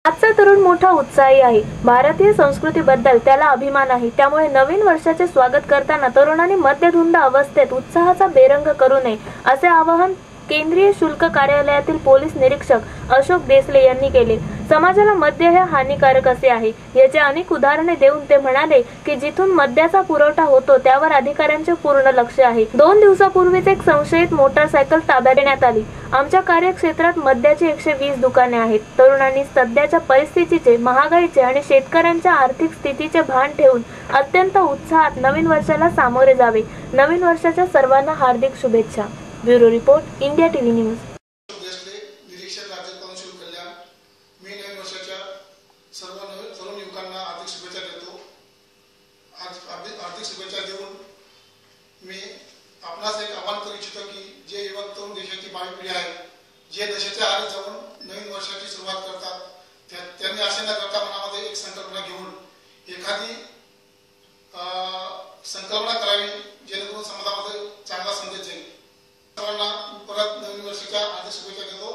आजचा तरुण मोठा उत्साही आहे। भारतीय संस्कृतीबद्दल त्याला अभिमान आहे। त्यामुळे नवीन वर्षाचे स्वागत करताना तरुणांनी मद्यधुंद अवस्थेत उत्साहाचा बेरंग करू नये असे आवाहन केंद्रीय शुल्क कार्यालयातील पोलीस निरीक्षक अशोक देसले यांनी केले। समाजाला मद्य हे हानिकारक असे आहे याचे अनेक उदाहरणे देऊन ते म्हणाले की जिथून मद्याचा पुरवठा होतो त्यावर अधिकाऱ्यांचे पूर्ण लक्ष आहे। 2 दिवसापूर्वीच एक संशयित मोटारसायकल ताब्यात घेण्यात आली। आमच्या कार्यक्षेत्रात मद्याची 120 दुकाने आहेत। तरुणांनी सध्याच्या परिस्थितीचे, महागाईचे आणि शेतकऱ्यांच्या आर्थिक स्थितीचे भान ठेवून अत्यंत उत्साहात नवीन वर्षाला सामोरे जावे। नवीन वर्षाच्या सर्वांना हार्दिक शुभेच्छा। Bureau report, India TV news. निरीक्षक राज्य काउन्सिल कल्याण, मी नवीन वर्षाच्या सर्व तरुण युवकांना हार्दिक शुभेच्छा देतो। आज हार्दिक शुभेच्छा देऊन मी आपणास एक आवाहन करू इच्छितो की जे युवक तरुण देशाची भावी पिढी आहे, जे नशेच्या आहारी जाऊन नवीन वर्षाची सुरुवात करतात, त्यांनी असे न करता मनामध्ये एक संकल्पना घेऊन एखादी संकल्पना करावी जेणेकरून समाजामध्ये चांगला संदेश जाईल। सर्वांना परत नवीन वर्षाच्या हार्दिक शुभेच्छा देतो।